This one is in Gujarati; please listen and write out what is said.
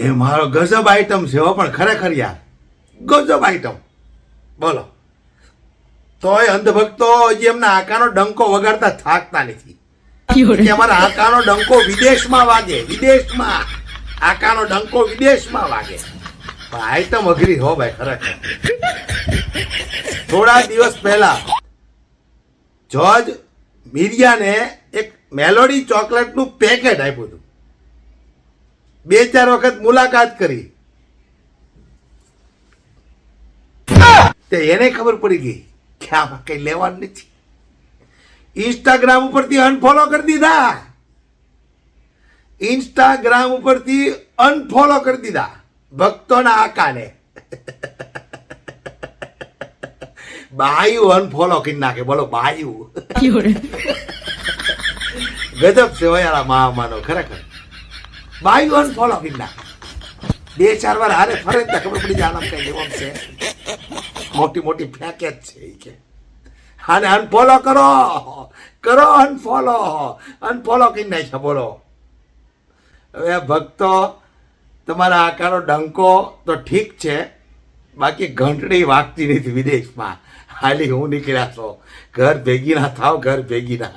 એ મારો ગજબ આઈટમ છે હો, પણ ખરેખર યાર ગજબ આઈટમ. બોલો તોય અંધભક્તો હજી એમના આકાનો ડંકો વગાડતા થાકતા નથી કે અમારા આકાનો ડંકો વિદેશમાં વાગે, વિદેશમાં આકાનો ડંકો વિદેશમાં વાગે. પણ આઈટમ અઘરી હો ભાઈ ખરેખર. થોડા દિવસ પહેલા જોર્જ મિરિયાને એક મેલોડી ચોકલેટનું પેકેટ આપ્યું હતું. 2-4 વખત મુલાકાત કરી તે એને ખબર પડી ગઈ કે આમાં કઈ લેવાનું નથી. ઇન્સ્ટાગ્રામ ઉપરથી અનફોલો કરી દીધા, ઇન્સ્ટાગ્રામ ઉપરથી અનફોલો કરી દીધા ભક્તોના આકાને. બાયુ અનફોલો કરી નાખે, બોલો બાયુ. ગજબ છે યાર માનો ખરેખર. બાયુ અનફોલો કરી નાખે. 2-4 વાર હારે ફરે તો ખબર પડી જાય આમ કઈ લેવાનું છે. મોટી મોટી પેકેજ છે એ કે આને અનફોલો કરો કરો, અનફોલો અનફોલો કરી નાખ્યા. બોલો હવે ભક્તો, તમારા આકારો ડંકો તો ઠીક છે, બાકી ઘંટડી વાગતી નથી વિદેશમાં. હાલી હું નીકળ્યા છો, ઘર ભેગી ના થાવ, ઘર ભેગી ના.